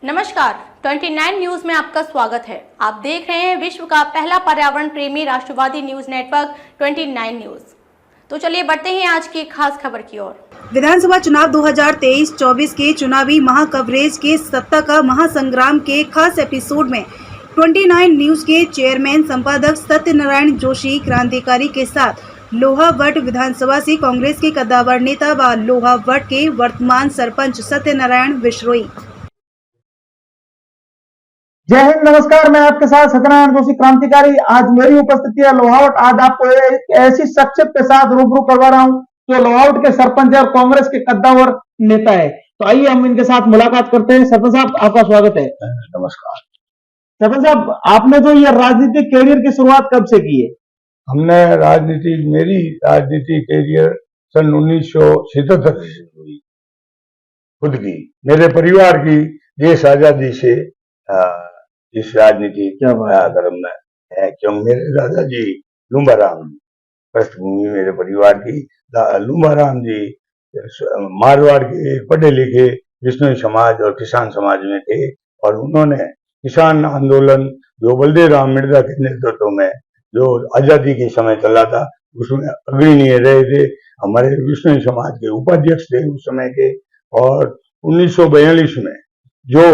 नमस्कार, 29 न्यूज में आपका स्वागत है। आप देख रहे हैं विश्व का पहला पर्यावरण प्रेमी राष्ट्रवादी न्यूज नेटवर्क 29 न्यूज। तो चलिए बढ़ते हैं आज की खास खबर की ओर। विधानसभा चुनाव 2023-24 के चुनावी महाकवरेज के सत्ता का महासंग्राम के खास एपिसोड में 29 न्यूज के चेयरमैन संपादक सत्यनारायण जोशी क्रांतिकारी के साथ लोहावट विधानसभा से कांग्रेस के कद्दावर नेता व लोहावट के वर्तमान सरपंच सत्यनारायण विश्रोई। जय हिंद, नमस्कार। मैं आपके साथ सत्यनारायण जोशी क्रांतिकारी। आज मेरी उपस्थिति है लोहावट। आज आपको एक ऐसी शख्सियत के साथ रूबरू करवा रहा हूं जो लोहावट के सरपंच है और कांग्रेस के कद्दावर नेता है। तो आइए हम इनके साथ मुलाकात करते हैं। सरपंच साहब, आपका स्वागत है। नमस्कार। सरपंच साहब, आपने जो ये राजनीतिक कैरियर की शुरुआत कब से की है? हमने मेरी राजनीतिक कैरियर सन 1977 से हुई। खुद की, मेरे परिवार की देश आजादी से इस राजनीति धर्म में है, क्योंकि मेरे दादाजी लुम्बाराम पृष्ठभूमि मेरे परिवार की। लुम्बाराम जी मारवाड़ के पढ़े लिखे विष्णु समाज और किसान समाज में थे और उन्होंने किसान आंदोलन जो बलदेव राम मिर्जा के नेतृत्व में जो आजादी के समय चला था उसमें अग्रणी रहे थे। हमारे विष्णु समाज के उपाध्यक्ष थे उस समय के। और 1942 में जो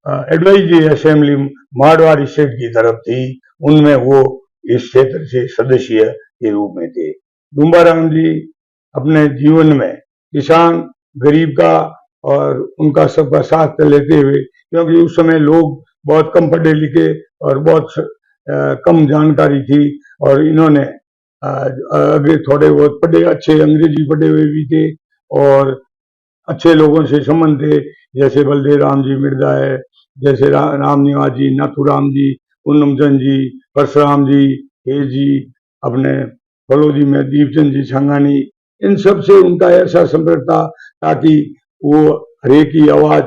एडवाइजरी असेंबली मारवाड़ स्टेट की तरफ थी उनमें वो इस क्षेत्र से सदस्य के रूप में थे। लुम्बाराम जी अपने जीवन में किसान गरीब का और उनका सबका साथ लेते हुए, क्योंकि उस समय लोग बहुत कम पढ़े लिखे और बहुत कम जानकारी थी और इन्होंने आगे थोड़े बहुत पढ़े, अच्छे अंग्रेजी पढ़े हुए भी थे और अच्छे लोगों से संबंध थे, जैसे बलदेव राम जी मिर्जा है, जैसे राम निवास जी, नाथूराम जी, पूनमचंद जी, परशुराम जी, हे जी, अपने फलोदी में दीपचंद जी छंगानी, इन सब से उनका ऐसा संपर्क था ताकि वो हरेक की आवाज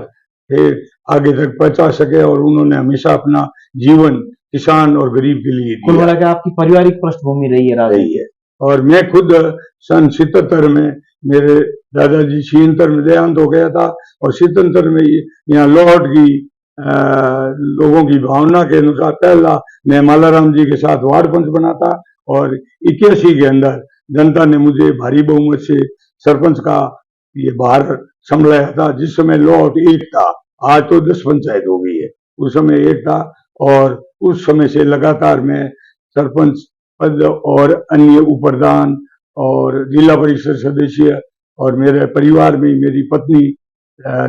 आगे तक पहुंचा सके और उन्होंने हमेशा अपना जीवन किसान और गरीब के लिए कुल मिला के आपकी पारिवारिक पृष्ठभूमि रही है। और मैं खुद सन 77 में मेरे दादाजी 76 में देहांत हो गया था और 77 में यहाँ लोहावट की लोगों की भावना के अनुसार पहला मैं मालाराम जी के साथ वार्ड पंच बना था और 81 के अंदर जनता ने मुझे भारी बहुमत से सरपंच का ये भार संभाला था, जिस समय लोहावट एक था। आज तो 10 पंचायत हो गई है, उस समय एक था और उस समय से लगातार मैं सरपंच पद और अन्य उपप्रधान और जिला परिषद सदस्य और मेरे परिवार में मेरी पत्नी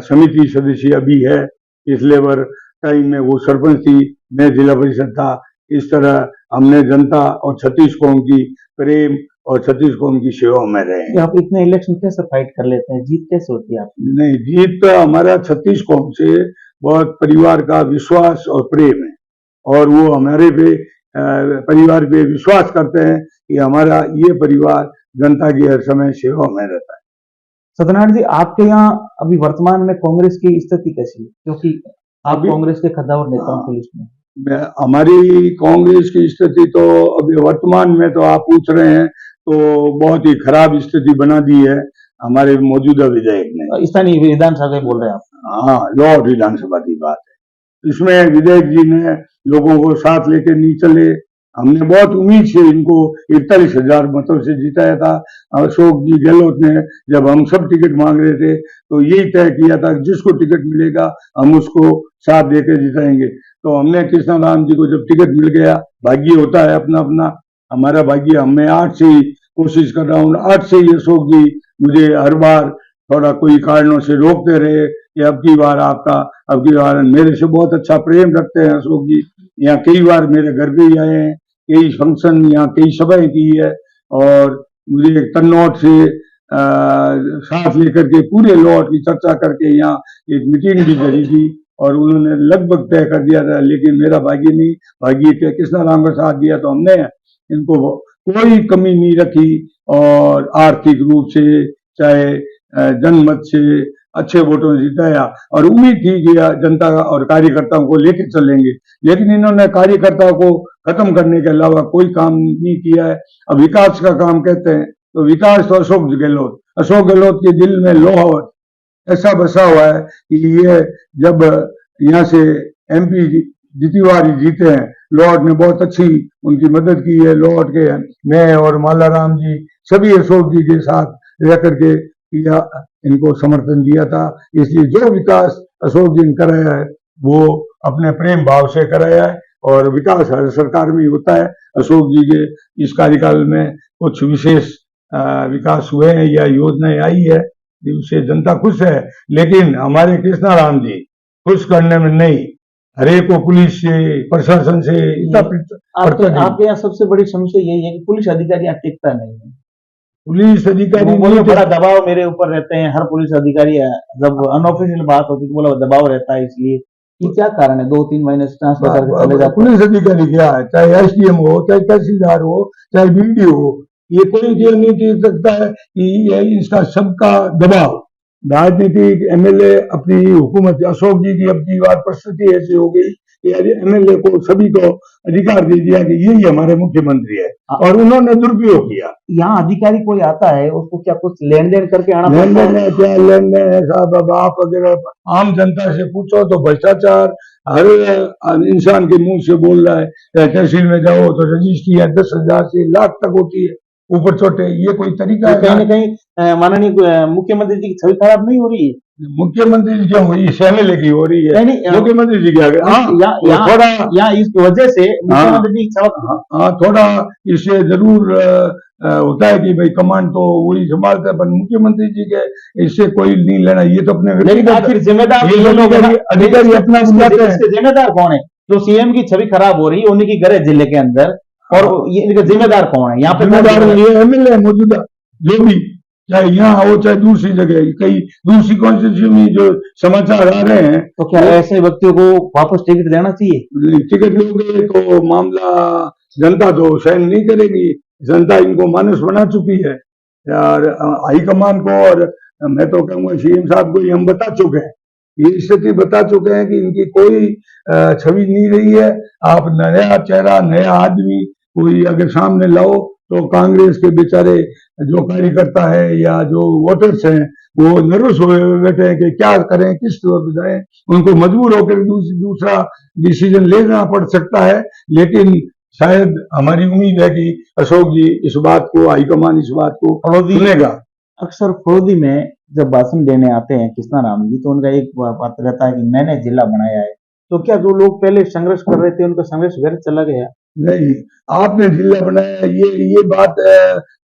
समिति सदस्य भी है। इस लेबर टाइम में वो सरपंच थी, मैं जिला परिषद था। इस तरह हमने जनता और छत्तीस कौम की प्रेम और छत्तीस कौम की सेवा में रहे। आप इतने इलेक्शन कैसे फाइट कर लेते हैं? जीत कैसे होती है आपकी? नहीं, जीत तो हमारा छत्तीस कौम से बहुत परिवार का विश्वास और प्रेम है और वो हमारे पे परिवार पे विश्वास करते हैं कि हमारा ये परिवार जनता की हर समय सेवा में रहता है। सत्यनारायण जी, आपके यहाँ अभी वर्तमान में कांग्रेस की स्थिति कैसी है, क्योंकि आप कांग्रेस के कद्दावर नेताओं की लिस्ट में? हमारी कांग्रेस की स्थिति तो अभी वर्तमान में तो आप पूछ रहे हैं तो बहुत ही खराब स्थिति बना दी है हमारे मौजूदा विधायक ने। स्थानीय विधानसभा बोल रहे हैं आप? हाँ, लोहावट विधानसभा की बात है। इसमें विधायक जी ने लोगों को साथ लेके नहीं चले। हमने बहुत उम्मीद से इनको 41,000 मतों से जिताया था। अशोक जी गहलोत ने जब हम सब टिकट मांग रहे थे तो यही तय किया था जिसको टिकट मिलेगा हम उसको साथ देकर जिताएंगे। तो हमने कृष्णाराम जी को जब टिकट मिल गया, भाग्य होता है अपना अपना, हमारा भाग्य, मैं 8 से ही कोशिश कर रहा हूँ। 8 से ही अशोक जी मुझे हर बार थोड़ा कोई कारणों से रोकते रहे कि अब की बार मेरे से बहुत अच्छा प्रेम रखते हैं अशोक जी। यहाँ कई बार मेरे घर पे ही आए हैं, कई फंक्शन यहाँ कई सभाएं की है और मुझे तन्नौट से साथ लेकर के पूरे लोहावट की चर्चा करके यहाँ एक मीटिंग भी करी थी और उन्होंने लगभग तय कर दिया था, लेकिन मेरा भाग्य नहीं, भाग्य के कृष्णाराम का साथ दिया तो हमने इनको कोई कमी नहीं रखी और आर्थिक रूप से चाहे जनमत से अच्छे वोटों से जिताया और उम्मीद की गया जनता और कार्यकर्ताओं को लेकर चलेंगे, लेकिन इन्होंने कार्यकर्ताओं को खत्म करने के अलावा कोई काम नहीं किया है। अब विकास का काम कहते हैं तो विकास तो अशोक गहलोत के दिल में लोहावट ऐसा बसा हुआ है कि ये जब यहाँ से MP जितनी बार ही जीते हैं, लॉर्ड ने बहुत अच्छी उनकी मदद की है। लॉर्ड के मैं और मालाराम जी सभी अशोक जी के साथ रह करके किया, इनको समर्थन दिया था। इसलिए जो विकास अशोक जी ने कराया है वो अपने प्रेम भाव से कराया है, और विकास हर सरकार में होता है। अशोक जी के इस कार्यकाल में कुछ विशेष विकास हुए हैं या योजनाएं आई है, उससे जनता खुश है। लेकिन हमारे कृष्णाराम जी खुश करने में नहीं, हरेक को पुलिस से, प्रशासन से इतना आपके यहाँ सबसे बड़ी समस्या यही है कि पुलिस अधिकारी यहाँ टिकता नहीं है। पुलिस अधिकारी बोले बड़ा दबाव मेरे ऊपर रहते हैं, हर पुलिस अधिकारी जब अनऑफिशियल बात होती है तो बोला दबाव रहता है, इसलिए ये क्या कारण है? 2-3 महीने से ट्रांसफर करके चले जाते। पुलिस अधिकारी क्या है, चाहे SDM हो, चाहे तहसीलदार हो, चाहे BDO हो, ये कोई ये नहीं कह सकता है कि ये इसका सबका दबाव। राजनीतिक MLA अपनी हुकूमत, अशोक जी की अपनी बात परिस्थिति ऐसी हो गई कि MLA को सभी को अधिकार दे दिया कि यही हमारे मुख्यमंत्री है, और उन्होंने दुरुपयोग किया। यहाँ अधिकारी कोई आता है उसको क्या कुछ लेन देन करके आना लेन पड़ता देन है? है, क्या लेन देन है साहब? अब आप अगर आम जनता से पूछो तो भ्रष्टाचार हर इंसान के मुंह से बोल रहा है। तहसील में जाओ तो रजिस्ट्री है 10,000 से लाख तक होती है, ऊपर छोटे। ये कोई तरीका है? कहीं न कहीं माननीय मुख्यमंत्री जी की छवि खराब नहीं हो रही है? मुख्यमंत्री जी क्यों हुई? MLA की हो रही है, मुख्यमंत्री जी की आ गई। थोड़ा यहाँ इस वजह से मुख्यमंत्री जी की हाँ, थोड़ा इससे जरूर होता है कि भाई कमांड तो वही संभालता है, पर मुख्यमंत्री जी के इससे कोई नहीं लेना। ये तो अपने आखिर जिम्मेदार अधिकारी अपना जिम्मेदार कौन है? जो CM की छवि खराब हो रही है उन्हीं की गृह जिले के अंदर, और ये इनका जिम्मेदार कौन है? यहाँ पे MLA मौजूदा जो भी, चाहे यहाँ हो चाहे दूसरी जगह, कई दूसरी कॉन्स्टिट्यूशन में जो समाचार आ रहे हैं, तो क्या ऐसे व्यक्तियों को वापस टिकट देना चाहिए? टिकट लोगे तो मामला जनता तो सहन नहीं करेगी। जनता इनको मानस बना चुकी है यार, हाईकमान को, और मैं तो कहूँगा CM साहब को हम बता चुके हैं, ये स्थिति बता चुके हैं कि इनकी कोई छवि नहीं रही है। आप नया चेहरा, नया आदमी कोई अगर सामने लाओ तो कांग्रेस के बेचारे जो कार्यकर्ता है या जो वोटर्स हैं वो नर्वस हुए बैठे हैं कि क्या करें, किस तरफ जाएं। उनको मजबूर होकर दूसरा डिसीजन लेना पड़ सकता है। लेकिन शायद हमारी उम्मीद है कि अशोक जी इस बात को, हाईकमान इस बात को सुनेगा। अक्सर फरोदी में जब भाषण देने आते हैं कृष्णाराम जी, तो उनका एक बात रहता है कि मैंने जिला बनाया है। तो क्या जो लोग पहले संघर्ष कर रहे थे उनका संघर्ष व्यर्थ चला गया? नहीं, आपने जिला बनाया ये बात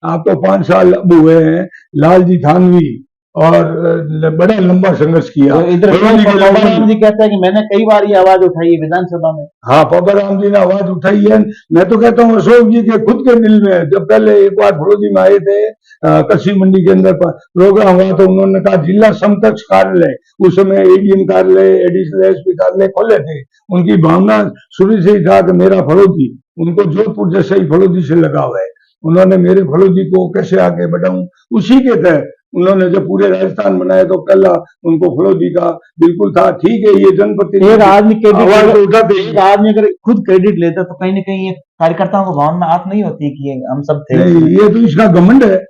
आपको 5 साल अब हुए हैं। लालजी थानवी और बड़ा लंबा संघर्ष किया। तो इधर बाबाराम जी कहते हैं कि मैंने कई बार ये आवाज उठाई है विधानसभा में। हाँ, बाबाराम जी ने आवाज उठाई है। मैं तो कहता हूँ अशोक जी के खुद के दिल में, जब पहले एक बार फरोजी में आए थे, कृषि मंडी के अंदर प्रोग्राम हुआ तो उन्होंने कहा जिला समकक्ष कार्यालय, उस समय ADM कार्यालय, एडिशनल SP कार्यालय खोले थे। उनकी भावना शुरू से ही था कि मेरा फरोजी, उनको जोधपुर जैसे ही फरोजी से लगाव है। उन्होंने मेरे फरोजी को कैसे आगे बढ़ाऊं, उसी के तहत उन्होंने जब पूरे राजस्थान बनाया तो पहला उनको फरोजी का बिल्कुल था। ठीक है, ये जनप्रतिनिधि एक आदमी एक आदमी अगर खुद क्रेडिट लेता तो कहीं ना कहीं ये कार्यकर्ताओं को भावना आत नहीं होती कि ये हम सब थे। नहीं, ये तो इसका घमंड है।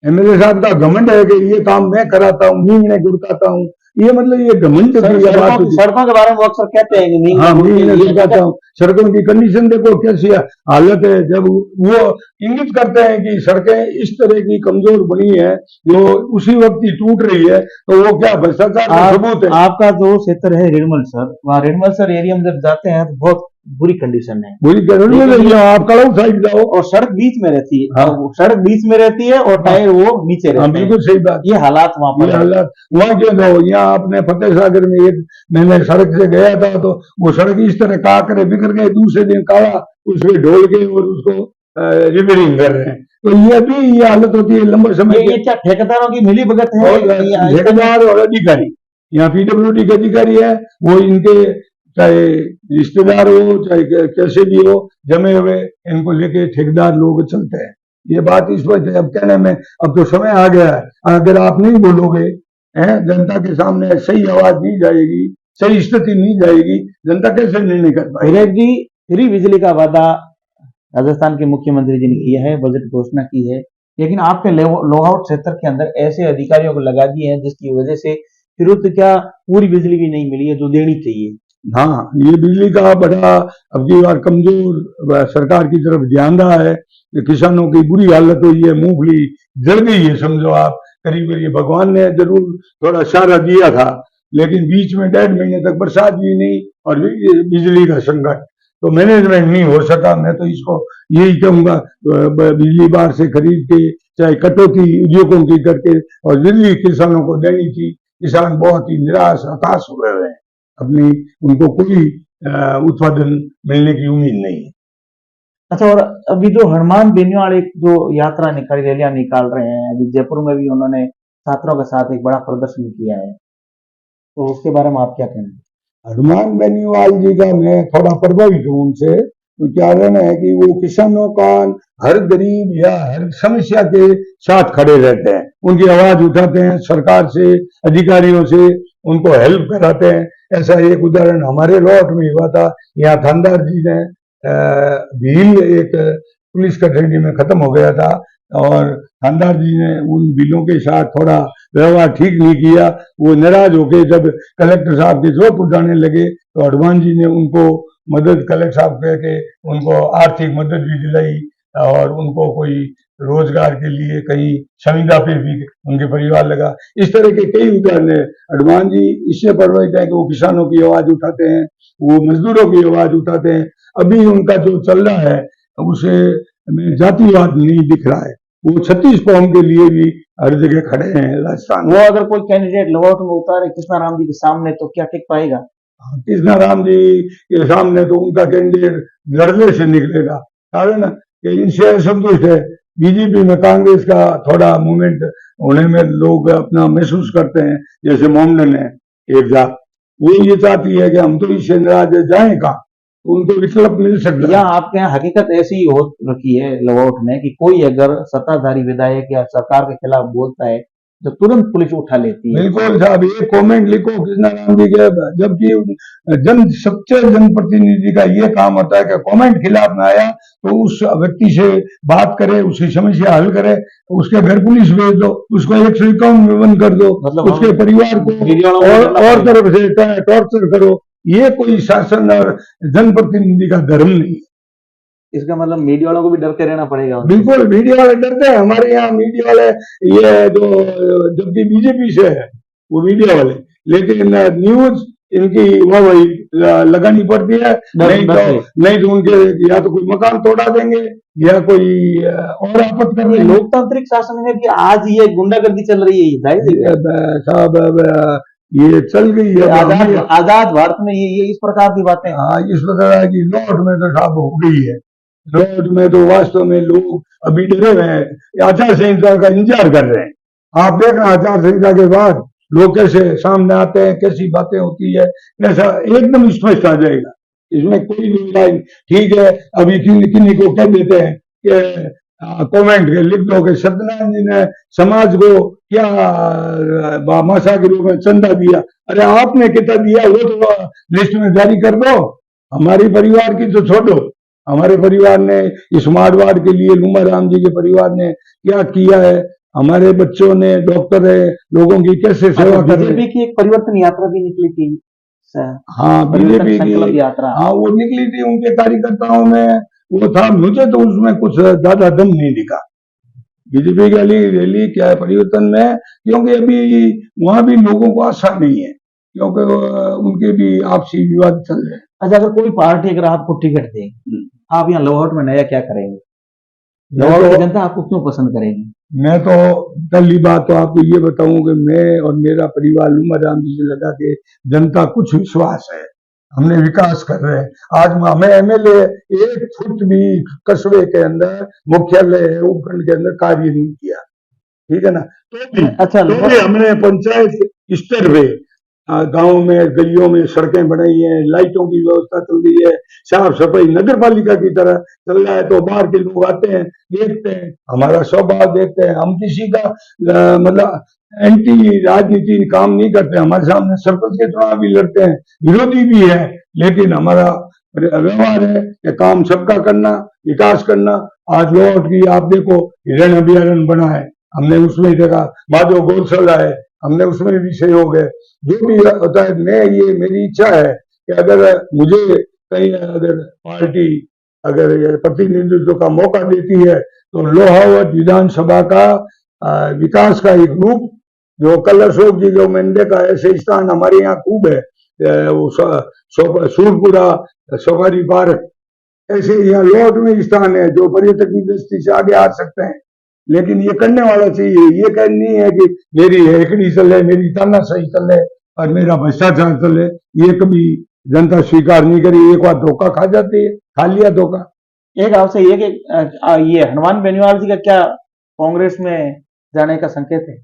MLA साहब का घमंड है कि ये काम मैं कराता हूँ, नींद में गुड़काता हूँ। ये मतलब ये घमंड सड़कों के बारे में अक्सर कहते हैं कि सड़कों की कंडीशन देखो कैसी हालत है। जब वो इंगित करते हैं कि सड़कें इस तरह की कमजोर बनी है जो उसी वक्त ही टूट रही है, तो वो क्या भ्रष्टाचार का सबूत है? आपका जो क्षेत्र है रेडमल सर, वहाँ रेडमल सर एरिया में जब जाते हैं तो बहुत बुरी कंडीशन है, बुरी कंडीशन है। आप कड़ाऊ साइड जाओ और सड़क बीच में रहती है। हाँ। सड़क बीच में रहती है और टायर वो नीचे रहते हैं। बिल्कुल सही बात। ये हालात वहाँ पर हालात वहाँ क्यों जाओ? यहाँ अपने फतेह सागर में एक मैंने सड़क से गया था तो वो सड़क इस तरह काकरे बिखर गए, दूसरे दिन काला उसमें ढोल के और उसको रिपेयरिंग कर रहे हैं। तो ये भी ये हालत होती है लंबा समय। ये क्या ठेकेदारों की मिली भगत है? ठेकेदार और अधिकारी, यहाँ PWD के अधिकारी है, वो इनके चाहे रिश्तेदार हो चाहे कैसे भी हो, जमे हुए इनको लेके ठेकेदार लोग चलते हैं। ये बात इस वक्त है। अब कहने में अब तो समय आ गया है, अगर आप नहीं बोलोगे जनता के सामने सही आवाज नहीं जाएगी, सही स्थिति नहीं जाएगी, जनता कैसे निर्णय कर पाएगी? फ्री बिजली का वादा राजस्थान के मुख्यमंत्री जी ने किया है, बजट घोषणा की है, लेकिन आपके लोहावट क्षेत्र के अंदर ऐसे अधिकारियों को लगा दिए हैं जिसकी वजह से फिर क्या पूरी बिजली भी नहीं मिली है जो देनी चाहिए। हाँ, ये बिजली का बड़ा अब की बार कमजोर सरकार की तरफ ध्यान रहा है। किसानों की बुरी हालत हुई है, मूंगफली जल गई है, समझो आप। करीब ये भगवान ने जरूर थोड़ा सहारा दिया था, लेकिन बीच में 1.5 महीने तक बरसात भी नहीं और बिजली का संकट, तो मैनेजमेंट नहीं हो सका। मैं तो इसको यही कहूंगा, बिजली बाहर से खरीद के चाहे कटौती उद्योगों की करके और बिजली किसानों को देनी थी। किसान बहुत ही निराश हताश हुए हैं, अपनी उनको कोई उत्पादन मिलने की उम्मीद नहीं है। अच्छा, और अभी जो हनुमान बेनीवाल एक जो यात्रा निकाल रैलियां निकाल रहे हैं, अभी जयपुर में भी उन्होंने छात्रों के साथ एक बड़ा प्रदर्शन किया है, तो उसके बारे में आप क्या कहना है? हनुमान बेनीवाल जी का मैं थोड़ा प्रभावित हूँ उनसे। तो क्या रहना है कि वो किसानों का हर गरीब या हर समस्या के साथ खड़े रहते हैं, उनकी आवाज उठाते हैं, सरकार से अधिकारियों से उनको हेल्प कराते हैं। ऐसा एक उदाहरण हमारे लौट में हुआ था। यहाँ थानेदार जी ने बिल एक पुलिस कस्टडी में खत्म हो गया था और थानेदार जी ने उन बिलों के साथ थोड़ा व्यवहार ठीक नहीं किया। वो नाराज होकर जब कलेक्टर साहब के जोधपुर जाने लगे तो हनुमान जी ने उनको मदद, कलेक्टर साहब कह के उनको आर्थिक मदद भी दिलाई और उनको कोई रोजगार के लिए कहीं संविदा पे भी उनके परिवार लगा। इस तरह के कई उदाहरण है। हनुमान जी इससे प्रभावित है कि वो किसानों की आवाज उठाते हैं, वो मजदूरों की आवाज उठाते हैं। अभी उनका जो चल रहा है उसे में जातिवाद नहीं दिख रहा है। वो 36 कौम के लिए भी हर जगह खड़े हैं राजस्थान। वो अगर कोई कैंडिडेट लौट में उतारे कृष्णाराम जी के सामने तो क्या टिक पाएगा? कृष्णाराम जी के सामने तो उनका कैंडिडेट लड़ने से निकलेगा, कारण इनसे संतुष्ट है। बीजेपी में कांग्रेस का थोड़ा मूवमेंट होने में लोग अपना महसूस करते हैं, जैसे मोमडन है एक जात, वो ये चाहती है कि हम तो इससे नाराज जाए कहाँ, उनको विकल्प मिल सकता है। यहाँ आपके यहाँ हकीकत ऐसी ही हो रखी है लवौट में कि कोई अगर सत्ताधारी विधायक या सरकार के खिलाफ बोलता है तो तुरंत पुलिस उठा लेती है। बिल्कुल साहब, ये कमेंट लिखो कृष्णाराम जी के, जबकि सच्चे जनप्रतिनिधि का ये काम होता है कि कमेंट खिलाफ में आया तो उस व्यक्ति से बात करे, उसकी समस्या हल करे, उसके घर पुलिस भेज दो, उसको 151 में बंद कर दो, मतलब उसके परिवार को और तरफ से टॉर्चर करो। ये कोई शासन और जनप्रतिनिधि का धर्म नहीं है। इसका मतलब मीडिया वालों को भी डरते रहना पड़ेगा। बिल्कुल, मीडिया वाले डरते हैं। हमारे यहाँ मीडिया वाले ये जो जबकि बीजेपी से है वो मीडिया वाले, लेकिन न्यूज इनकी वही लगानी पड़ती है। नहीं तो उनके या तो कोई मकान तोड़ा देंगे या कोई और आफत कर देंगे। लोकतांत्रिक शासन में भी आज ये गुंडागर्दी चल रही है साहब, ये चल गई है आजाद भारत में, ये इस प्रकार की बातें। हाँ, इस प्रकार की लौट में तो साहब हो गई है। लौट में तो वास्तव में लोग अभी डरे हुए हैं, आचार संहिता का इंतजार कर रहे हैं। आप देखना आचार संहिता के बाद लोग कैसे सामने आते हैं, कैसी बातें होती है, ऐसा एकदम स्पष्ट आ जाएगा। इसमें कोई नहीं। ठीक है, अभी किन्हीं को कह देते हैं कि कमेंट लिख दो कि सत्यनारायण जी ने समाज को क्या भाषा के रूप में चंदा दिया। अरे आपने कितना दिया वो तो लिस्ट में जारी कर दो। हमारी परिवार की तो छोड़ो, हमारे परिवार ने स्मार्ट वार्ड के लिए लुम्बा राम जी के परिवार ने क्या किया है, हमारे बच्चों ने डॉक्टर है, लोगों की कैसे सेवा कर रहे हैं। बीजेपी की एक परिवर्तन यात्रा भी निकली थी। हाँ, बीजेपी की यात्रा, हाँ वो निकली थी। उनके कार्यकर्ताओं में वो था, मुझे तो उसमें कुछ ज्यादा दम नहीं दिखा बीजेपी की रैली क्या है परिवर्तन में, क्योंकि अभी वहां भी लोगों को आशा नहीं है, क्योंकि उनके भी आपसी विवाद चल रहे हैं। अच्छा, अगर कोई पार्टी अगर आपको टिकट दे, आप यहाँ लोहाट में नया क्या करेंगे? लोहाट की जनता आपको क्यों पसंद करेगी? मैं तो पहली बात तो आपको ये बताऊं कि मैं और मेरा परिवार लुम्बा राम जी से लगा के जनता कुछ विश्वास है, हमने विकास कर रहे हैं। आज हमें एमएलए 1 फुट भी कस्बे के अंदर, मुख्यालय उपखंड के अंदर कार्य नहीं किया, ठीक है ना। तो भी अच्छा, तो भी हमने पंचायत स्तर पे गांव में गलियों में सड़कें बनाई हैं, लाइटों की व्यवस्था चल रही है, साफ सफाई नगर पालिका की तरह चल रहा है। तो बाहर के लोग आते हैं, देखते हैं, हमारा स्वभाव देखते हैं। हम किसी का मतलब एंटी राजनीति काम नहीं करते। हमारे सामने सरपंच के चुनाव भी लड़ते हैं, विरोधी भी है, लेकिन हमारा व्यवहार है कि काम सबका करना, विकास करना। आज लोहाट की आप देखो हिरण अभ्यारण्य बना है, हमने उसमें देखा, माधव गौशाला है, हमने उसमें भी सहयोग है। जो भी होता है, मैं ये मेरी इच्छा है कि अगर मुझे कहीं अगर पार्टी अगर ये प्रतिनिधित्व का मौका देती है तो लोहावट विधानसभा का विकास का एक रूप, जो कल अशोक जी जो मैंने देखा ऐसे स्थान हमारे यहाँ खूब है, वो सूरपुरा सफारी पार्क, ऐसे यहाँ लोहावट में स्थान है जो पर्यटक की दृष्टि से आगे आ सकते हैं। लेकिन ये करने वाला चाहिए, ये कहना नहीं है कि मेरी हेकड़ी चले, मेरी तानाशाही चले और मेरा भ्रष्टाचार चले, ये कभी जनता स्वीकार नहीं करी। एक बार धोखा खा जाती है, खा लिया धोखा। एक आपसे ये कि ये हनुमान बेनीवाल जी का क्या कांग्रेस में जाने का संकेत है?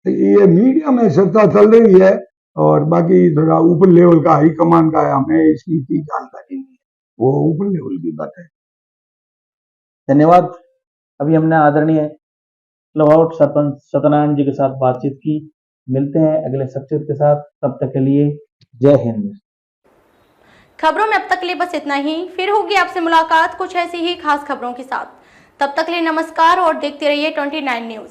ये मीडिया में चर्चा चल रही है और बाकी थोड़ा ऊपर लेवल का हाईकमान का है, हमें इसकी इतनी जानकारी नहीं है, वो ऊपर लेवल की बात है। धन्यवाद। अभी हमने आदरणीय लोहावट सरपंच सत्यनारायण जी के साथ बातचीत की। मिलते हैं अगले शख्सियत के साथ, तब तक के लिए जय हिंद। खबरों में अब तक के लिए बस इतना ही, फिर होगी आपसे मुलाकात कुछ ऐसी ही खास खबरों के साथ। तब तक के लिए नमस्कार और देखते रहिए 29 न्यूज।